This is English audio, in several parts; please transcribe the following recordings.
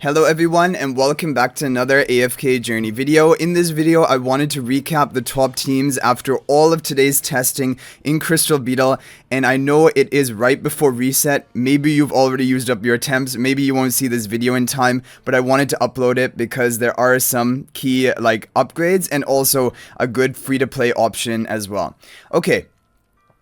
Hello everyone and welcome back to another AFK journey video. In this video I wanted to recap the top teams after all of today's testing in Crystal Beetle, and I know it is right before reset. Maybe you've already used up your attempts, maybe you won't see this video in time, but I wanted to upload it because there are some key upgrades and also a good free to play option as well. Okay.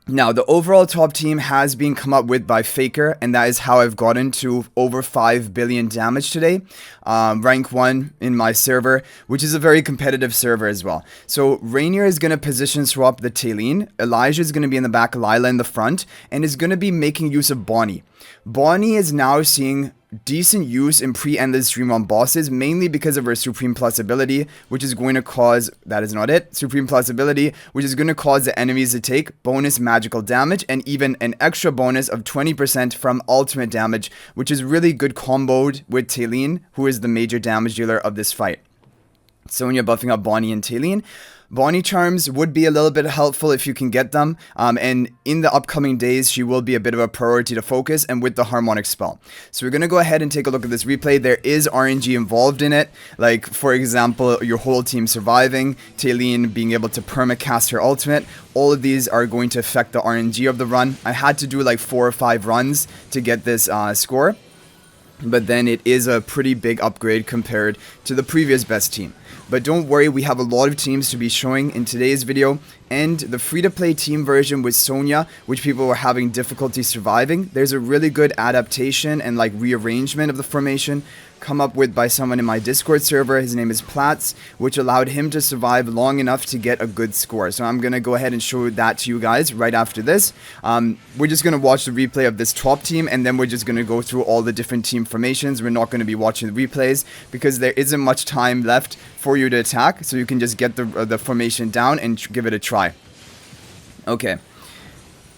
Now, the overall top team has been come up with by Faker, and that is how I've gotten to over 5 billion damage today. Rank 1 in my server, which is a very competitive server as well. So, Reinier is going to position swap the Talene, Elijah is going to be in the back, Lila in the front, and is going to be making use of Bonnie. Bonnie is now seeing decent use in pre-endless Dream on bosses, mainly because of her Supreme Plus ability, which is going to cause, that is not it, Supreme Plus ability, which is going to cause the enemies to take bonus magical damage and even an extra bonus of 20% from ultimate damage, which is really good comboed with Talene, who is the major damage dealer of this fight. Sonja buffing up Bonnie and Talene. Bonnie charms would be a little bit helpful if you can get them, and in the upcoming days she will be a bit of a priority to focus, and with the harmonic spell. So we're going to go ahead and take a look at this replay. There is RNG involved in it, like for example your whole team surviving, Talene being able to permacast her ultimate. All of these are going to affect the RNG of the run. I had to do like 4 or 5 runs to get this score, but then it is a pretty big upgrade compared to the previous best team. But don't worry, we have a lot of teams to be showing in today's video, and the free-to-play team version with Sonja, which people were having difficulty surviving, there's a really good adaptation and rearrangement of the formation come up with by someone in my Discord server. His name is Platz, which allowed him to survive long enough to get a good score. So I'm going to go ahead and show that to you guys right after this. We're just going to watch the replay of this top team, and then we're just going to go through all the different team formations. We're not going to be watching the replays because there isn't much time left for you to attack, so you can just get the formation down and give it a try. Okay.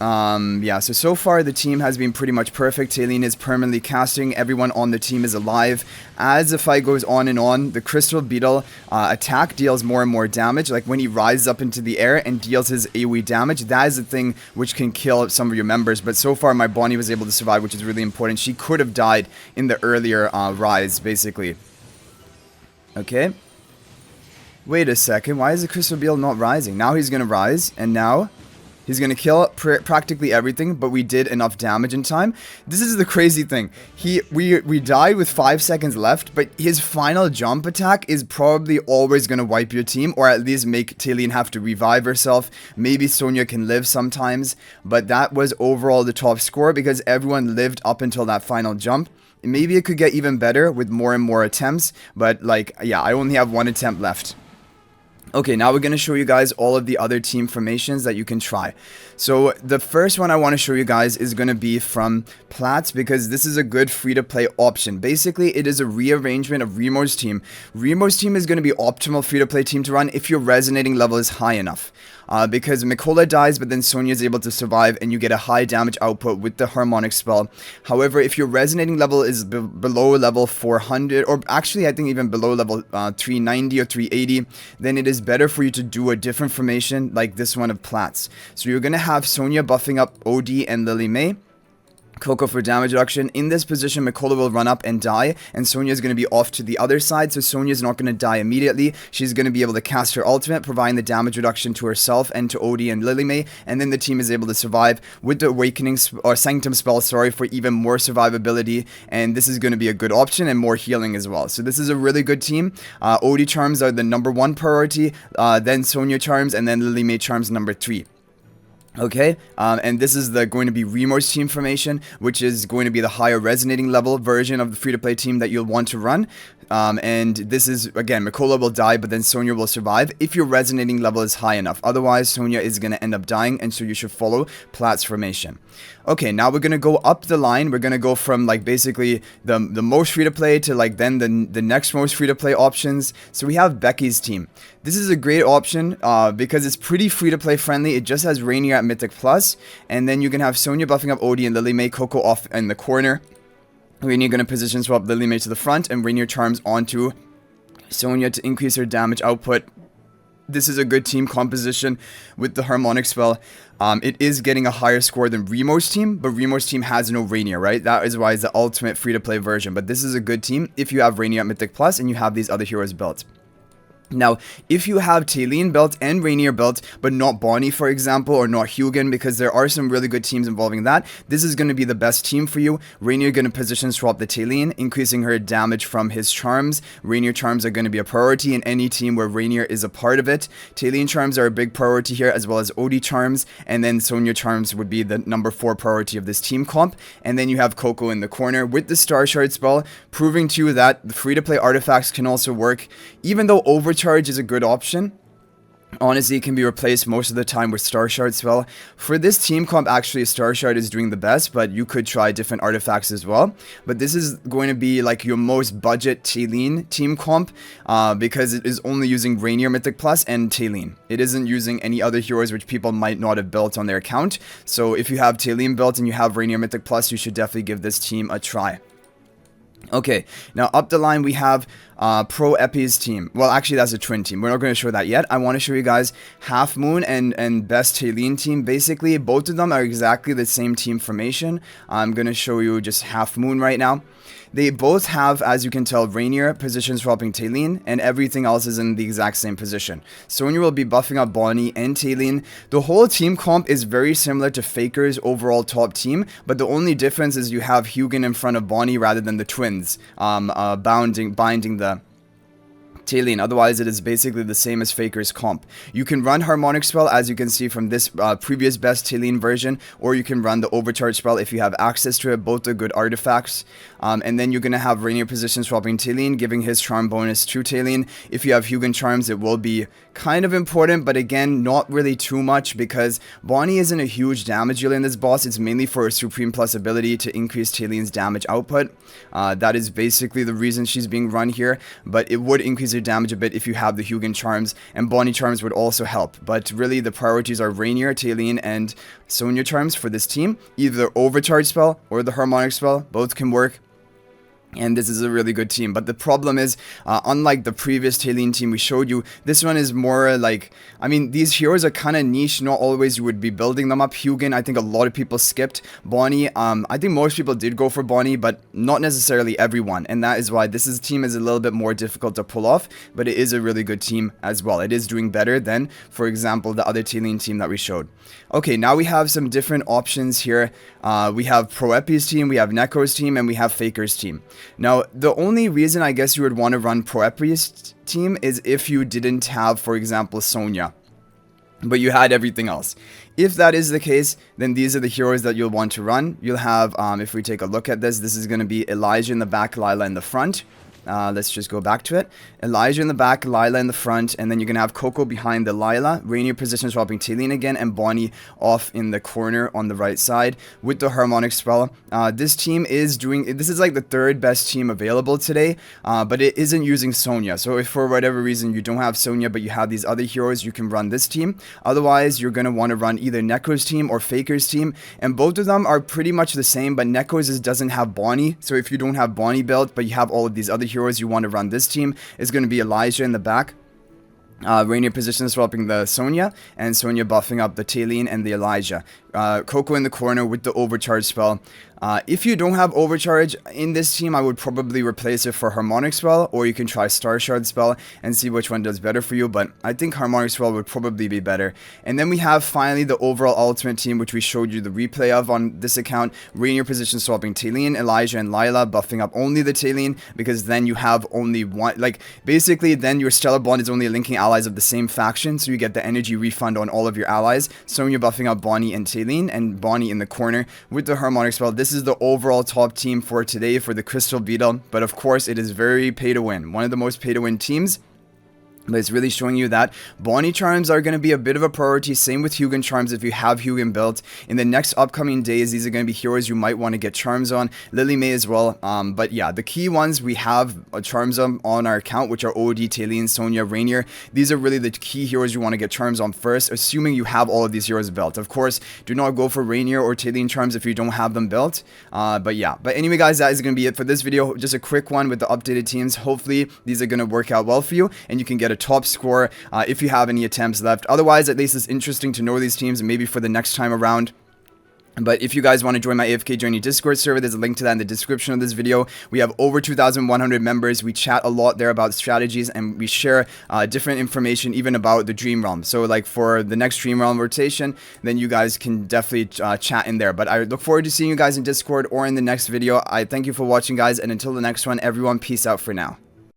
Yeah, so far the team has been pretty much perfect. Talene is permanently casting, everyone on the team is alive. As the fight goes on and on, the Crystal Beetle attack deals more and more damage. Like when he rises up into the air and deals his AoE damage, that is the thing which can kill some of your members. But so far my Bonnie was able to survive, which is really important. She could have died in the earlier rise, basically. Okay. Wait a second, why is the Crystal Beetle not rising? Now he's gonna rise, and now he's going to kill practically everything, but we did enough damage in time. This is the crazy thing. We died with 5 seconds left, but his final jump attack is probably always going to wipe your team, or at least make Talene have to revive herself. Maybe Sonja can live sometimes, but that was overall the top score because everyone lived up until that final jump. Maybe it could get even better with more and more attempts, but yeah, I only have 1 attempt left. Okay, now we're going to show you guys all of the other team formations that you can try. So the first one I want to show you guys is going to be from Platz, because this is a good free-to-play option. Basically, it is a rearrangement of Remo's team. Remo's team is going to be optimal free-to-play team to run if your resonating level is high enough. Because Mikola dies, but then Sonja is able to survive, and you get a high damage output with the harmonic spell. However, if your resonating level is below level 400, or actually I think even below level 390 or 380, then it is better for you to do a different formation like this one of Platz. So you're going to have Sonja buffing up OD and Lily May. Coco for damage reduction. In this position, Mikola will run up and die, and Sonja is going to be off to the other side, so Sonja is not going to die immediately. She's going to be able to cast her ultimate, providing the damage reduction to herself and to OD and Lily May, and then the team is able to survive with the Awakening or Sanctum spell, sorry, for even more survivability, and this is going to be a good option and more healing as well. So this is a really good team. OD charms are the #1 priority, then Sonja charms, and then Lily May charms #3. Okay, and this is going to be Remo's team formation, which is going to be the higher resonating level version of the free-to-play team that you'll want to run. And this is, again, Mikola will die, but then Sonja will survive if your resonating level is high enough. Otherwise, Sonja is going to end up dying, and so you should follow Platz formation. Okay, now we're going to go up the line. We're going to go from, basically the most free-to-play to, then the next most free-to-play options. So we have Becky's team. This is a great option because it's pretty free-to-play friendly. It just has Reinier at Mythic Plus, and then you can have Sonja buffing up OD and Lily May, Coco off in the corner. Reinier going to position swap Lily May to the front, and Reinier charms onto Sonja to increase her damage output This is a good team composition with the harmonic spell. It is getting a higher score than Remo's team, but Remo's team has no Reinier, right? That is why it's the ultimate free-to-play version. But this is a good team if you have Reinier at Mythic Plus and you have these other heroes built. Now, if you have Talene built and Reinier built, but not Bonnie, for example, or not Hugin, because there are some really good teams involving that, this is going to be the best team for you. Reinier going to position swap the Talene, increasing her damage from his charms. Reinier charms are going to be a priority in any team where Reinier is a part of it. Talene charms are a big priority here, as well as Odie charms, and then Sonja charms would be the number 4 priority of this team comp. And then you have Coco in the corner with the Star Shard spell, proving to you that the free-to-play artifacts can also work, even though Overcharge is a good option. Honestly, it can be replaced most of the time with Star Shard spell. For this team comp, actually, Star Shard is doing the best, but you could try different artifacts as well. But this is going to be like your most budget Talene team comp, because it is only using Reinier Mythic Plus and Talene. It isn't using any other heroes which people might not have built on their account. So if you have Talene built and you have Reinier Mythic Plus, you should definitely give this team a try. Okay, now up the line we have Pro Epi's team. Well, actually that's a twin team. We're not going to show that yet. I want to show you guys Half Moon and Best Talene team. Basically, both of them are exactly the same team formation. I'm going to show you just Half Moon right now. They both have, as you can tell, Reinier position swapping Talene, and everything else is in the exact same position. Sonja will be buffing up Bonnie and Talene. The whole team comp is very similar to Faker's overall top team, but the only difference is you have Hugin in front of Bonnie rather than the twins, binding the Talene. Otherwise, it is basically the same as Faker's comp. You can run Harmonic spell, as you can see from this previous best Talene version, or you can run the Overcharge spell if you have access to it. Both are good artifacts. And then you're going to have Reinier position swapping Talene, giving his charm bonus to Talene. If you have Hugin charms, it will be kind of important, but again, not really too much, because Bonnie isn't a huge damage dealer in this boss. It's mainly for a Supreme Plus ability to increase Talene's damage output. That is basically the reason she's being run here, but it would increase her damage a bit if you have the Hugin charms, and Bonnie charms would also help. But really, the priorities are Reinier, Talene, and Sonja charms for this team. Either Overcharge spell or the Harmonic spell, both can work. And this is a really good team. But the problem is, unlike the previous Talene team we showed you, this one is more like, I mean, these heroes are kind of niche. Not always you would be building them up. Hugin, I think a lot of people skipped. Bonnie, I think most people did go for Bonnie, but not necessarily everyone. And that is why this team is a little bit more difficult to pull off. But it is a really good team as well. It is doing better than, for example, the other Talene team that we showed. Okay, now we have some different options here. We have Pro Epi's team, we have Neko's team, and we have Faker's team. Now, the only reason I guess you would want to run Pro Epi's team is if you didn't have, for example, Sonja, but you had everything else. If that is the case, then these are the heroes that you'll want to run. You'll have, if we take a look at this, this is going to be Elijah in the back, Lila in the front. Let's just go back to it. Elijah in the back, Lila in the front, and then you're going to have Coco behind the Lila. Reinier position swapping Talene again, and Bonnie off in the corner on the right side with the Harmonic spell. This team is doing, this is like the third best team available today, but it isn't using Sonja. So if for whatever reason you don't have Sonja, but you have these other heroes, you can run this team. Otherwise, you're going to want to run either Neko's team or Faker's team, and both of them are pretty much the same, but Neko's doesn't have Bonnie. So if you don't have Bonnie built, but you have all of these other heroes, you want to run this team, is going to be Elijah in the back. Reinier position swapping the Sonja, and Sonja buffing up the Talene and the Elijah. Coco in the corner with the Overcharge spell. If you don't have Overcharge in this team, I would probably replace it for Harmonic spell, or you can try Star Shard spell and see which one does better for you, but I think Harmonic spell would probably be better. And then we have finally the overall ultimate team, which we showed you the replay of on this account. Reinier position swapping Talene, Elijah, and Lila, buffing up only the Talene, because then you have only one, like, basically then your Stellar Bond is only linking allies of the same faction, so you get the energy refund on all of your allies. Sonja buffing up Bonnie and Talene, and Bonnie in the corner with the Harmonic spell. This is the overall top team for today for the Crystal Beetle, but of course it is very pay to win. One of the most pay to win teams. But it's really showing you that Bonnie charms are going to be a bit of a priority. Same with Hugin charms if you have Hugin built. In the next upcoming days, these are going to be heroes you might want to get charms on. Lily May as well. But yeah, the key ones we have charms on our account, which are OD, Talene, Sonja, Reinier. These are really the key heroes you want to get charms on first, assuming you have all of these heroes built. Of course, do not go for Reinier or Talene charms if you don't have them built. But yeah. But anyway, guys, that is going to be it for this video. Just a quick one with the updated teams. Hopefully, these are going to work out well for you, and you can get a top score if you have any attempts left. Otherwise, at least it's interesting to know these teams, and maybe for the next time around. But if you guys want to join my AFK Journey Discord server, there's a link to that in the description of this video. We have over 2,100 members. We chat a lot there about strategies, and we share different information even about the Dream Realm. So like for the next Dream Realm rotation, then you guys can definitely chat in there. But I look forward to seeing you guys in Discord or in the next video. I thank you for watching, guys, and until the next one, everyone, peace out for now.